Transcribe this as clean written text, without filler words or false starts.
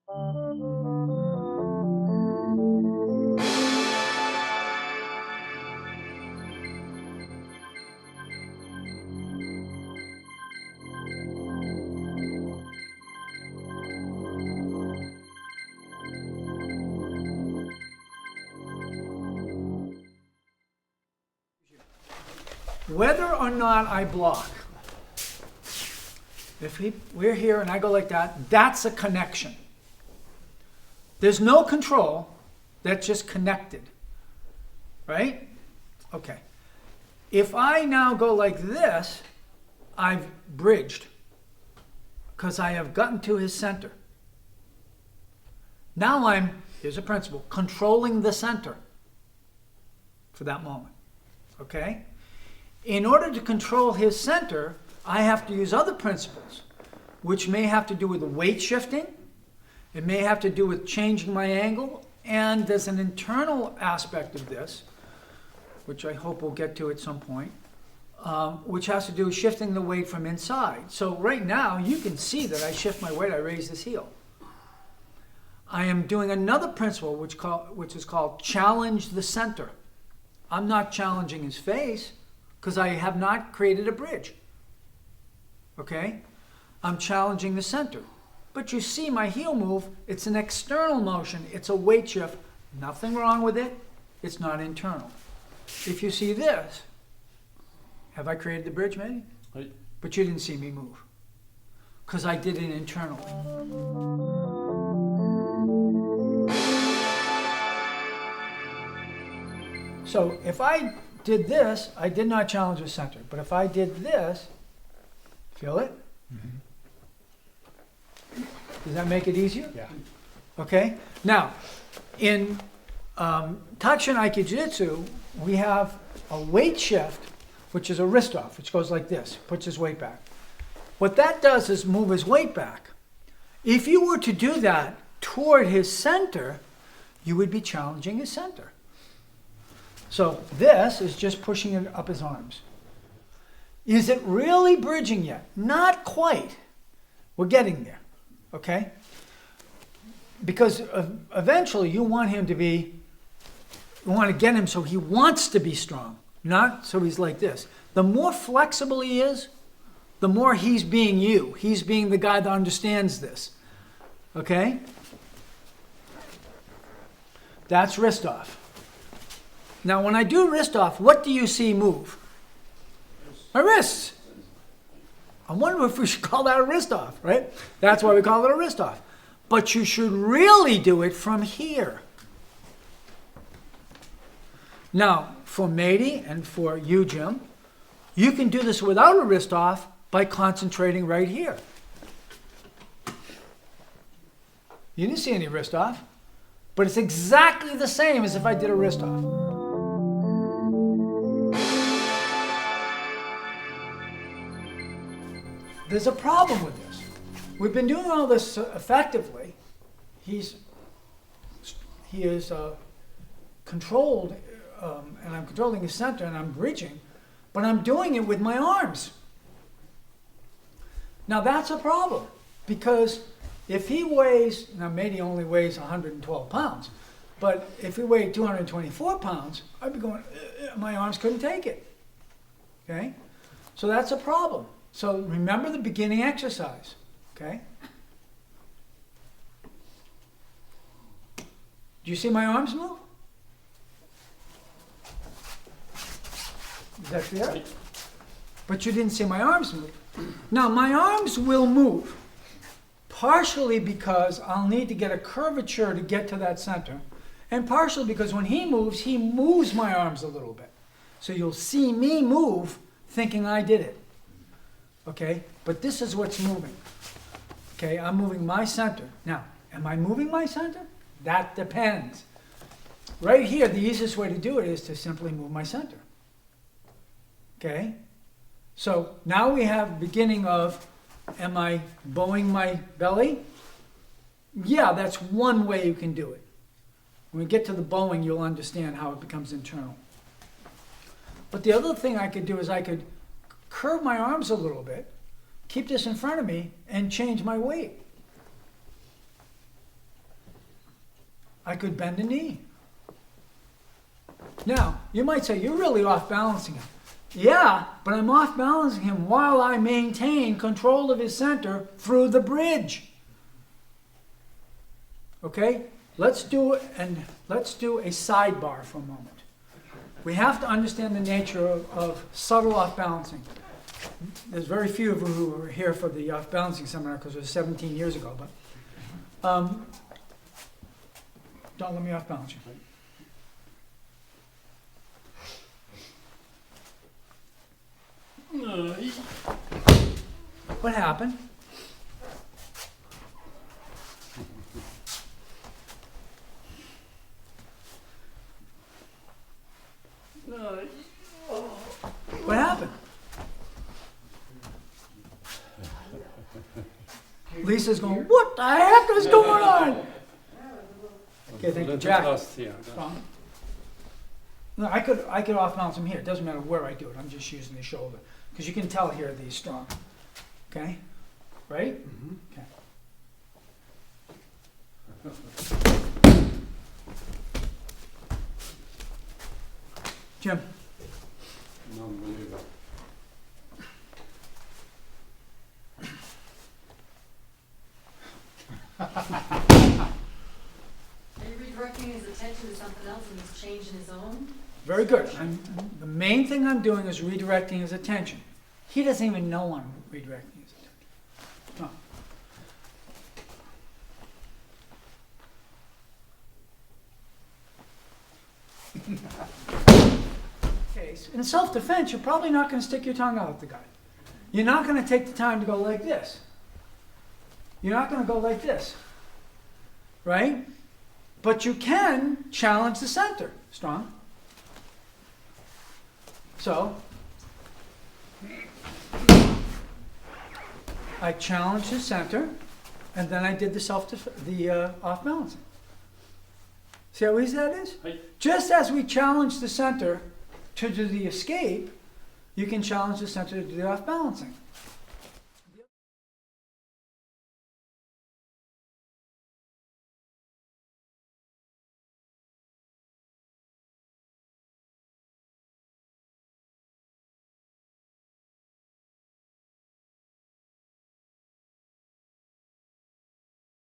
Whether or not I block, if we're here and I go like that, that's a connection. There's no control, that's just connected, right? Okay. If I now go like this, I've bridged because I have gotten to his center. Now I'm, here's a principle, controlling the center for that moment, okay? In order to control his center, I have to use other principles, which may have to do with weight shifting. It may have to do with changing my angle. And there's an internal aspect of this, which I hope we'll get to at some point, which has to do with shifting the weight from inside. So right now, you can see that I shift my weight, I raise this heel. I am doing another principle, which is called challenge the center. I'm not challenging his face, because I have not created a bridge. Okay? I'm challenging the center. But you see my heel move, it's an external motion, it's a weight shift. Nothing wrong with it, it's not internal. If you see this, have I created the bridge, maybe? Right. But you didn't see me move, because I did it internally. So if I did this, I did not challenge the center. But if I did this, feel it? Mm-hmm. Does that make it easier? Yeah. Okay. Now, in Takshin Aiki-ju-jutsu, we have a weight shift, which is a wrist off, which goes like this, puts his weight back. What that does is move his weight back. If you were to do that toward his center, you would be challenging his center. So this is just pushing it up his arms. Is it really bridging yet? Not quite. We're getting there, okay? Because eventually you want him to be, you want to get him so he wants to be strong, not so he's like this. The more flexible he is, the more he's being you. He's being the guy that understands this, okay? That's wrist off. Now, when I do wrist off, what do you see move? My wrists. I wonder if we should call that a wrist off, right? That's why we call it a wrist off. But you should really do it from here. Now, for Mady and for you, Jim, you can do this without a wrist off by concentrating right here. You didn't see any wrist off, but it's exactly the same as if I did a wrist off. There's a problem with this. We've been doing all this effectively. He is controlled, and I'm controlling his center, and I'm bridging, but I'm doing it with my arms. Now that's a problem, because if he weighs, now maybe he only weighs 112 pounds, but if he weighed 224 pounds, I'd be going, my arms couldn't take it. Okay? So that's a problem. So remember the beginning exercise, okay? Do you see my arms move? Is that clear? But you didn't see my arms move. Now my arms will move, partially because I'll need to get a curvature to get to that center, and partially because when he moves my arms a little bit. So you'll see me move thinking I did it. Okay, but this is what's moving. Okay, I'm moving my center. Now, am I moving my center? That depends. Right here, the easiest way to do it is to simply move my center. Okay, so now we have beginning of, am I bowing my belly? Yeah, that's one way you can do it. When we get to the bowing, you'll understand how it becomes internal. But the other thing I could do is I could curve my arms a little bit, keep this in front of me, and change my weight. I could bend a knee. Now, you might say, you're really off balancing him. Yeah, but I'm off balancing him while I maintain control of his center through the bridge. Okay? Let's do a sidebar for a moment. We have to understand the nature of subtle off balancing. There's very few of you who were here for the off balancing seminar because it was 17 years ago, but don't let me off balance you. What happened? What happened? Lisa's going, what the heck is going on? Okay, thank you, Jack. Strong. No, I could off balance him here. It doesn't matter where I do it. I'm just using the shoulder. Because you can tell here that he's strong. Okay? Right? Mm-hmm. Okay. Jim. Non-believer. Are you redirecting his attention to something else and he's changing his own? Very good. The main thing I'm doing is redirecting his attention. He doesn't even know I'm redirecting his attention. No. Okay, so in self-defense, you're probably not going to stick your tongue out at the guy. You're not going to take the time to go like this. You're not going to go like this. Right? But you can challenge the center. Strong. So, I challenged the center, and then I did the off balancing. See how easy that is? Just as we challenge the center to do the escape, you can challenge the center to do the off balancing.